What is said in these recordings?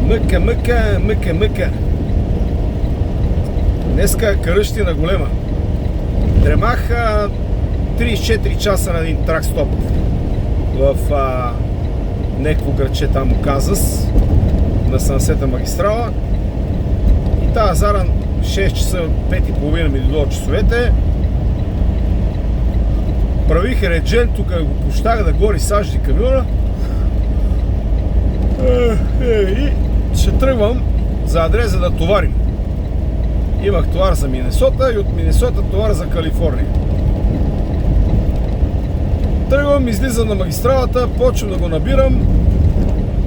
Мъка. Днеска каръщина голема. Дремах 34 часа на един трак-стоп в някакво градче там Казас на Сансета магистрала. И тази заран 6 часа, 5:30 ми дойдо часовете. Правих реджен, тук го пущах да гори сажди камиона. И ще тръгвам за адреса да товарим. Имах товар за Минесота и от Минесота товар за Калифорния. Тръгвам, излизам на магистралата, почвам да го набирам.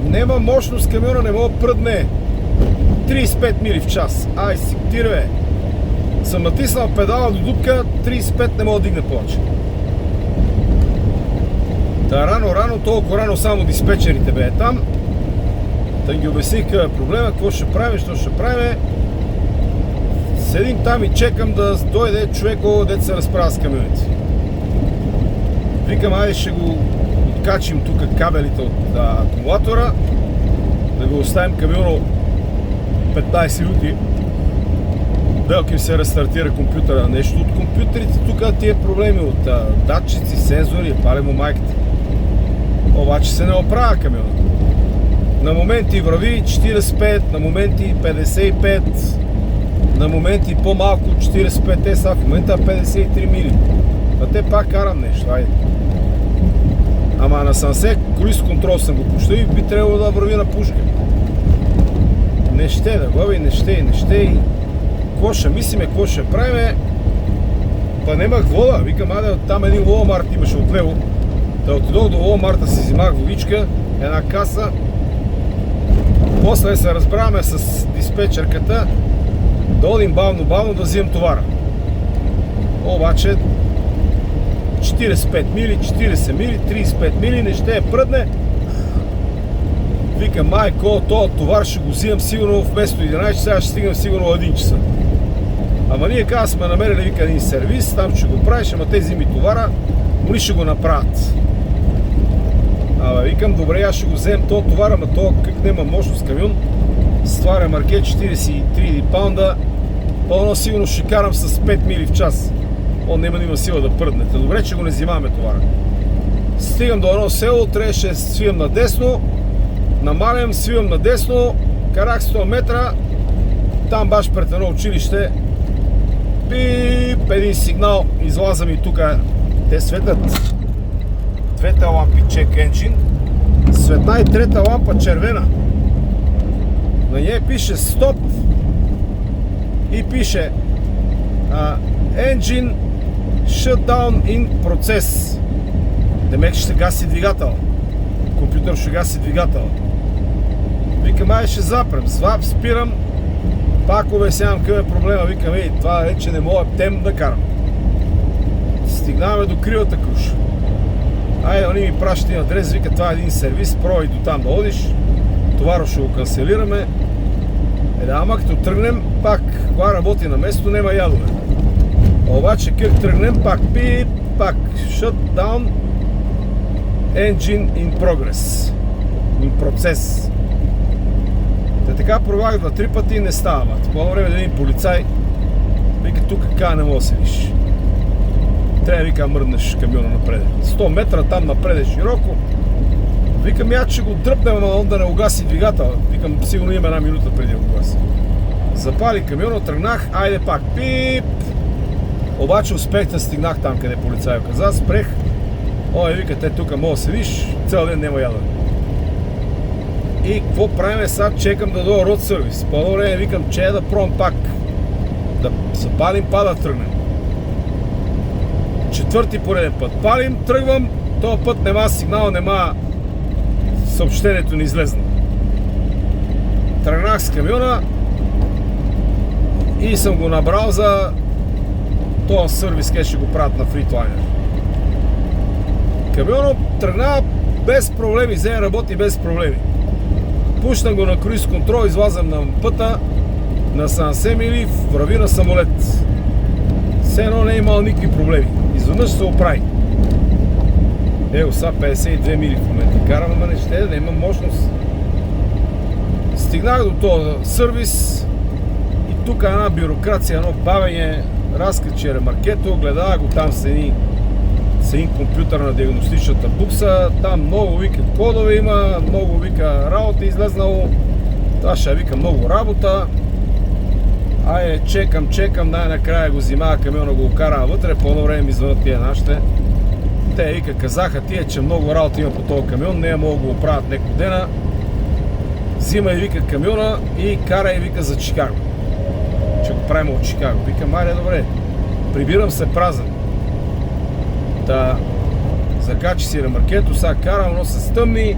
Нема мощност, камиона не мога да пръдне 35 мили в час. Ай си, тирве! Съм натиснал педала до дупка, 35 не мога да дигне повече. Та рано, толкова рано само диспетчерите бе там. Да ги обясних какъв е проблема, какво ще правим, що ще правим. Седим там и чекам да дойде човек, дето се разправя с камионите. Викам, айде ще го откачим тук кабелите от акумулатора, да го оставим камиона 15 минути, да се рестартира компютъра. Нещо от компютрите тук тия проблеми от датчици, сензори, пале му майката. Обаче се не оправя камиона. На моменти върви 45, на моменти 55, на моменти по-малко от 45, са в момента 53 мили. А те пак карам нещо, айде. Ама на Сансе круиз контрол съм го пущал и би трябвало да върви на пушка. Не ще да глави, не ще. Какво ще мислиме, какво ще правиме? Па немах вода. Викам, аде, там един Walmart имаше отleво. Да отидох до Walmart, си взимах водичка, една каса. После се разбраваме с диспетчерката да одим бавно да взимам товара. Обаче 45 мили, 40 мили, 35 мили не ще пръдне. Викам, майко, този товар ще го взимам сигурно вместо 11 часа, ще стигам сигурно 1 часа. Ама ние каза сме намерили, вика, един сервис, там ще го правиш, ама те взими товара, они ще го направят. Абе, викам, добре, аз ще го вземем този товар, ама това как нема мощност камион, с това ремарке 43 паунда, пълно сигурно ще карам с 5 мили в час. Он няма да има сила да пръднете. Добре, че го не взимаме товара. Стигам до едно село, трябваше да свивам надесно, намалям, свивам надесно, карах 100 метра, там баш пред едно училище, пип, един сигнал, излазам и тук, те светят двете лампи check engine, светна и трета лампа червена. На нея пише стоп и пише engine shutdown in процес. Демек ще гаси двигател. Компютър ще гаси двигател. Викам, ай ще запрем. Спирам. Пак обяснявам какъв е проблема. Викам, ей, това е, че не мога тем да карам. Стигнаваме до кривата круша. Айде, они ми пращат един адрес, вика, това е един сервис, пробвай до там да одиш. Товаро ще го канцелираме. Ама като тръгнем, пак, кога работи на место, нема ядове. Обаче, как тръгнем, пак пип, пак shutdown, engine in progress, in процес. Те така пробвах 2-3 пъти и не става. Такова време да един полицай, вика, тук така не мога да седиш. Трябва, вика, мръднеш камиона напред. 100 метра там напред е широко. Викам, я ще го дръпнем, ама он да не угаси двигател. Викам, сигурно има една минута преди да го угаси. Запали камиона, тръгнах, айде пак, пип. Обаче успех да стигнах там, къде полицай каза, спрех. Ой, вика, те тук мога да седиш, цял ден няма ядене. И какво правим сега? Чекам да дойда род сервис. По-едно време викам, че да пробвам пак. Да запалим, па да тръгнем. Четвърти пореден път. Палим, тръгвам, този път нема сигнал, нема съобщението не излезна. Тръгнах с камиона и съм го набрал за този сервис, къде ще го правят на Freightliner. Камионът тръгна без проблеми, взе работи без проблеми. Пущам го на круиз контрол, излазам на пъта на Сансе мили, върви на самолет. Все едно не е имал никакви проблеми. Изведнъж се оправи. Ево, са 52 мили в момента. Карам, ама не ще да има мощност. стигнах до този сервис и тук една бюрокрация, едно бавење, разкачи ремаркето, гледава го там с един компютър на диагностичната букса, там много вика кодове има, много вика работа излезнало, това ще вика много работа. Айде, чекам, най-накрая го взима камиона, го кара вътре, по-едно време ми звънат тия нашите. Те вика, казаха тия, че много работа има по този камион, не мога да го оправят няколко дена. Взима и вика камиона и кара и вика за Чикаго. Че го правим от Чикаго. Вика, майде, добре, прибирам се празен. Да закачи си ремаркето, сега карам, но се стъмни.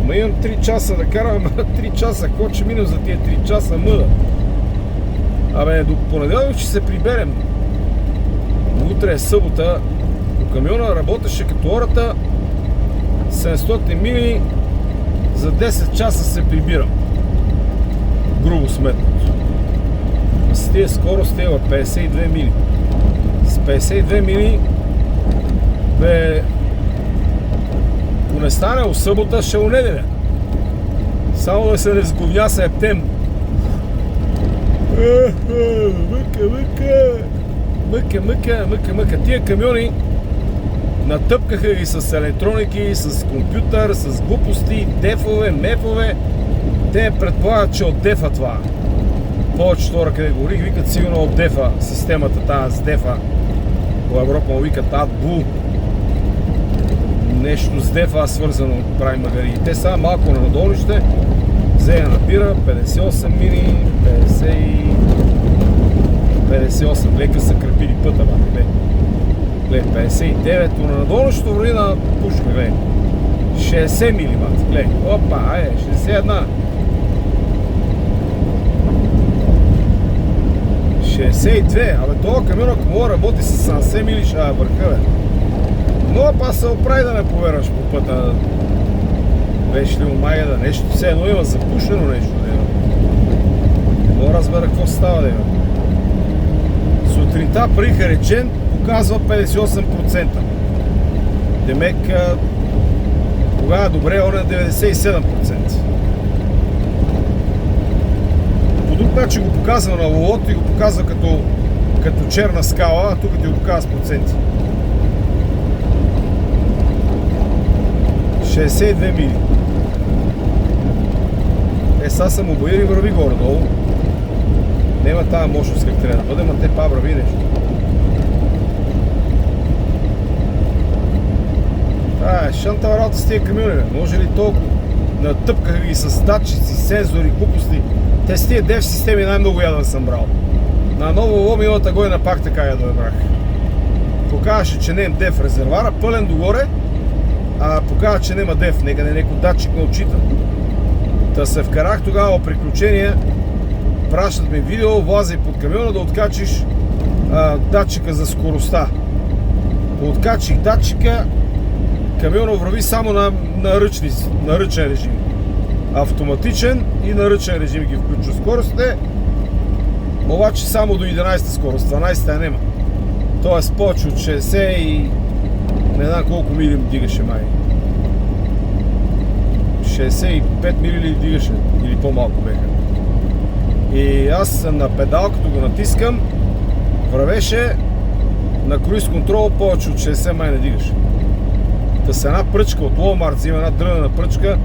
Ма имам 3 часа да карам, 3 часа, какво че минем за тия 3 часа мъда? Абе, до понеделник ще се приберем. Утре е събота. По камиона работеше като ората 700 мили, за 10 часа се прибирам. Грубо сметното. С тия скорост е 52 мили. С 52 мили бе, ако не стане у събота, ще у неделя. Само да се не сговня септември. Мъка. Тия камиони натъпкаха ги с електроники, с компютър, с глупости, дефове, мефове. Те предполагат, че от дефа това. Повечето хора, къде говорих, викат сигурно от дефа, системата тази с дефа. По Европа му викат AdBlue. Нещо с дефа свързано прави магари. Те са малко на надолнище. Взе набира 58 мили, 58. Лека са крепили пъта, бе. Глед, 59. Но на надолнището върви на пушка, глед. 60 мили, бат. Глед. Опа, айде, 61. 62. Абе, това камион, ако мога работи с 70 мили, ще върха, бе. Но па се оправи да ме повераш по пъта. Беше ли омага да нещо, все едно има запушено нещо, да има. Не мога разбера какво става, да има. Сутринта приха речен, показва 58%. Демек, тогава добре, он е 97%. По друг начин го показва на лолото и го показва като черна скала, а тук ти го показва с проценти. 62 мили. Сега съм обоир и върви горе-долу. Нема тази мощност как трябва да бъде, ма те па върви нещо. Шантава работа с тия камиони, бе. Може ли толкова? Натъпкаха ги с датчици, сензори, глупости. Те с тия деф системи най-много яден съм брал. На ново лом миналата година пак така ядове брах. Показваше, че не е деф резервара, пълен догоре, а показва, че нема деф, нека не е някой датчик не отчита. Та се вкарах тогава приключение, пращат ми видео, влазай под камиона да откачиш датчика за скоростта. Откачих датчика, камиона върви само на ръчен режим. Автоматичен и на ръчен режим ги включва скоростите, обаче само до 11 скорост, 12-та нема. Тоест повече от 60 и не знам колко мили дигаше май. 65 мили ли дигаше, или по-малко беха. И аз на педал, като го натискам, вървеше на круиз контрол повече от 60 май не дигаше. Та с една пръчка от Walmart, взима една дрънена пръчка,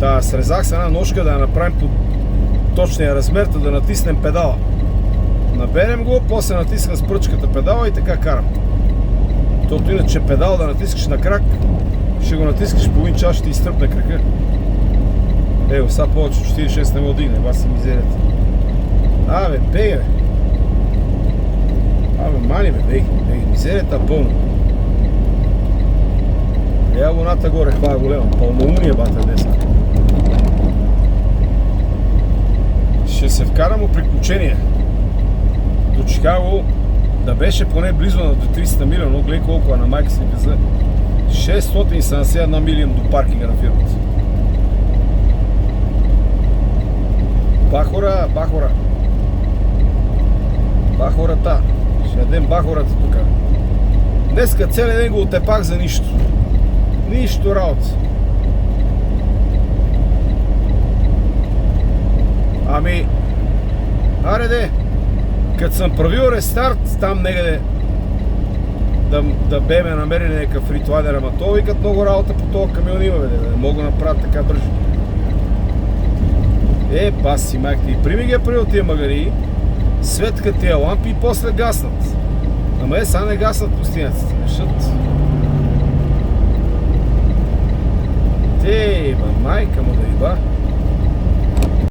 да срезах с една ножка, да я направим по точния размер, да натиснем педала. Наберем го, после натискам с пръчката педала и така карам. Тото иначе педал да натискаш на крак, ще го натискаш половин час, ще ти изтръпне крака. Ево, сега повече от 46 не мога дигне, бас си мизерията. Абе, бега, бе. Абе, мани, бе, беги, мизерията пълно. Ея луната горе, хвала голема, пълноумния бата десна. Ще се вкарам в приключение. До Чикаго, да беше поне близо на до 300 милиона, но гледай колко на майка си каза. 671 милиона до паркинга на фирмата. Бахората. Ще ядем бахората тук. Днеска целия ден го отепах за нищо. Нищо работа. Ами, аре де, като съм правил рестарт там некъде, да беме намерили някакъв ритуален, ама то викат много работа по този камион има, бе, да не мога да направят така бързо. Баси майките, и прими ги правил тия магари, светка тия лампи и после гаснат. Ама сега не гаснат пустиняците, защото... Ба, майка му да иба.